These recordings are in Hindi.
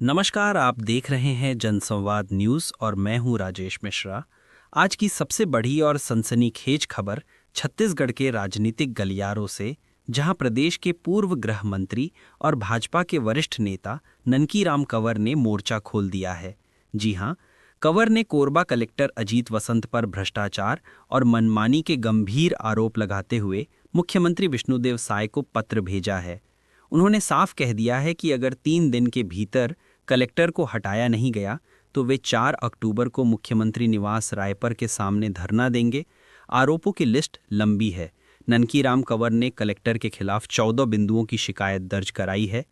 नमस्कार, आप देख रहे हैं जनसंवाद न्यूज़ और मैं हूं राजेश मिश्रा। आज की सबसे बड़ी और सनसनीखेज खबर छत्तीसगढ़ के राजनीतिक गलियारों से, जहां प्रदेश के पूर्व गृह मंत्री और भाजपा के वरिष्ठ नेता ननकी राम कंवर ने मोर्चा खोल दिया है। जी हां, कंवर ने कोरबा कलेक्टर अजीत वसंत पर भ्रष्टाचार और मनमानी के गंभीर आरोप लगाते हुए मुख्यमंत्री विष्णुदेव साय को पत्र भेजा है। उन्होंने साफ कह दिया है कि अगर 3 दिन के भीतर कलेक्टर को हटाया नहीं गया तो वे 4 अक्टूबर को मुख्यमंत्री निवास रायपुर के सामने धरना देंगे। आरोपों की लिस्ट लंबी है। ननकी राम कंवर ने कलेक्टर के खिलाफ 14 बिंदुओं की शिकायत दर्ज कराई है।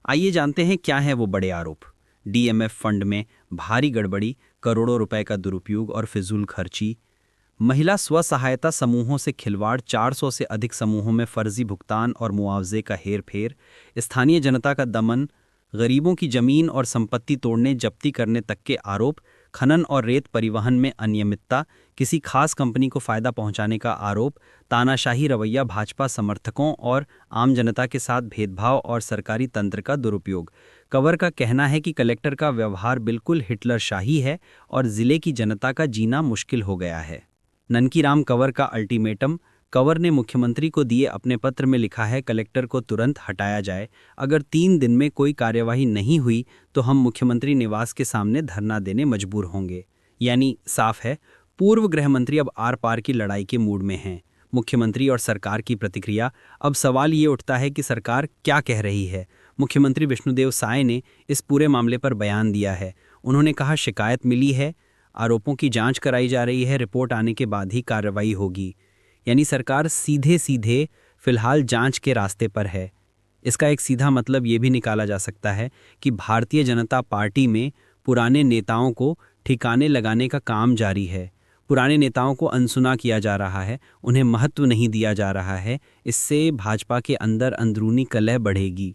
आइए जानते हैं क्या है वो बड़े आरोप। डीएमएफ फंड में भारी गड़बड़ी, करोड़ों रुपए का दुरुपयोग और फिजूल खर्ची, महिला स्व सहायता समूहों से खिलवाड़, 400 से अधिक समूहों में फर्जी भुगतान और मुआवजे का हेरफेर, स्थानीय जनता का दमन, गरीबों की जमीन और संपत्ति तोड़ने जब्ती करने तक के आरोप, खनन और रेत परिवहन में अनियमितता, किसी खास कंपनी को फायदा पहुंचाने का आरोप, तानाशाही रवैया, भाजपा समर्थकों और आम जनता के साथ भेदभाव और सरकारी तंत्र का दुरुपयोग। कंवर का कहना है कि कलेक्टर का व्यवहार बिल्कुल हिटलरशाही है और जिले की जनता का जीना मुश्किल हो गया है। ननकी राम कंवर का अल्टीमेटम। कंवर ने मुख्यमंत्री को दिए अपने पत्र में लिखा है, कलेक्टर को तुरंत हटाया जाए। अगर 3 दिन में कोई कार्यवाही नहीं हुई तो हम मुख्यमंत्री निवास के सामने धरना देने मजबूर होंगे। यानी साफ है, पूर्व गृह मंत्री अब आर पार की लड़ाई के मूड में हैं। मुख्यमंत्री और सरकार की प्रतिक्रिया। अब सवाल ये उठता है कि सरकार क्या कह रही है। मुख्यमंत्री विष्णुदेव साय ने इस पूरे मामले पर बयान दिया है। उन्होंने कहा, शिकायत मिली है, आरोपों की जांच कराई जा रही है, रिपोर्ट आने के बाद ही कार्रवाई होगी। यानी सरकार सीधे सीधे फिलहाल जांच के रास्ते पर है। इसका एक सीधा मतलब ये भी निकाला जा सकता है कि भारतीय जनता पार्टी में पुराने नेताओं को ठिकाने लगाने का काम जारी है। पुराने नेताओं को अनसुना किया जा रहा है, उन्हें महत्व नहीं दिया जा रहा है। इससे भाजपा के अंदर अंदरूनी कलह बढ़ेगी।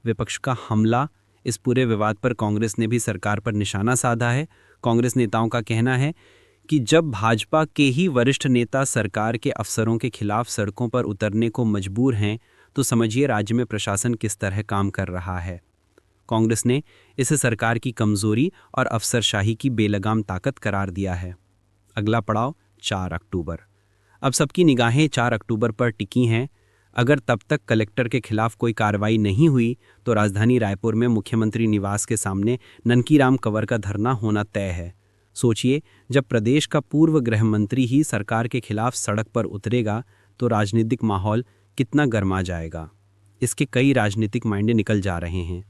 विपक्ष का हमला। इस पूरे विवाद पर कांग्रेस ने भी सरकार पर निशाना साधा है। कांग्रेस नेताओं का कहना है कि जब भाजपा के ही वरिष्ठ नेता सरकार के अफसरों के खिलाफ सड़कों पर उतरने को मजबूर हैं, तो समझिए राज्य में प्रशासन किस तरह काम कर रहा है। कांग्रेस ने इसे सरकार की कमजोरी और अफसरशाही की बेलगाम ताकत करार दिया है। अगला पड़ाव 4 अक्टूबर। अब सबकी निगाहें 4 अक्टूबर पर टिकी हैं। अगर तब तक कलेक्टर के खिलाफ कोई कार्रवाई नहीं हुई तो राजधानी रायपुर में मुख्यमंत्री निवास के सामने ननकी राम कंवर का धरना होना तय है। सोचिए, जब प्रदेश का पूर्व गृह मंत्री ही सरकार के खिलाफ सड़क पर उतरेगा तो राजनीतिक माहौल कितना गर्मा जाएगा। इसके कई राजनीतिक मायने निकल जा रहे हैं।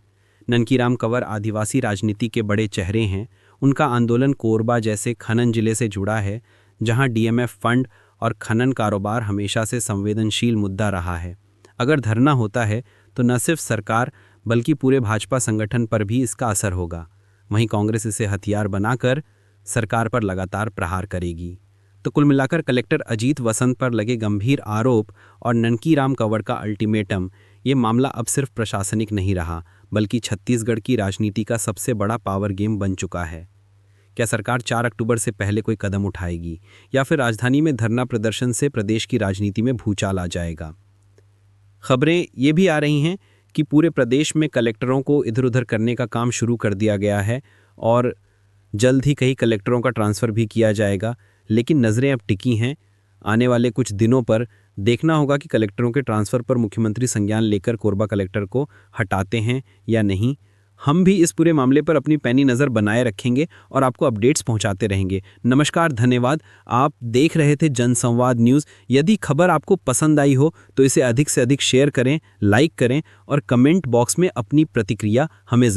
ननकी राम कंवर आदिवासी राजनीति के बड़े चेहरे हैं। उनका आंदोलन कोरबा जैसे खनन जिले से जुड़ा है, जहां डीएमएफ फंड और खनन कारोबार हमेशा से संवेदनशील मुद्दा रहा है। अगर धरना होता है तो न सिर्फ सरकार बल्कि पूरे भाजपा संगठन पर भी इसका असर होगा। वहीं कांग्रेस इसे हथियार बनाकर सरकार पर लगातार प्रहार करेगी। तो कुल मिलाकर कलेक्टर अजीत वसंत पर लगे गंभीर आरोप और ननकी राम कंवर का अल्टीमेटम, ये मामला अब सिर्फ प्रशासनिक नहीं रहा बल्कि छत्तीसगढ़ की राजनीति का सबसे बड़ा पावर गेम बन चुका है। क्या सरकार 4 अक्टूबर से पहले कोई कदम उठाएगी या फिर राजधानी में धरना प्रदर्शन से प्रदेश की राजनीति में भूचाल आ जाएगा? खबरें ये भी आ रही हैं कि पूरे प्रदेश में कलेक्टरों को इधर उधर करने का काम शुरू कर दिया गया है और जल्द ही कई कलेक्टरों का ट्रांसफ़र भी किया जाएगा। लेकिन नज़रें अब टिकी हैं। आने वाले कुछ दिनों पर देखना होगा कि कलेक्टरों के ट्रांसफ़र पर मुख्यमंत्री संज्ञान लेकर कोरबा कलेक्टर को हटाते हैं या नहीं। हम भी इस पूरे मामले पर अपनी पैनी नज़र बनाए रखेंगे और आपको अपडेट्स पहुंचाते रहेंगे। नमस्कार, धन्यवाद। आप देख रहे थे जनसंवाद न्यूज़। यदि खबर आपको पसंद आई हो तो इसे अधिक से अधिक शेयर करें, लाइक करें और कमेंट बॉक्स में अपनी प्रतिक्रिया हमें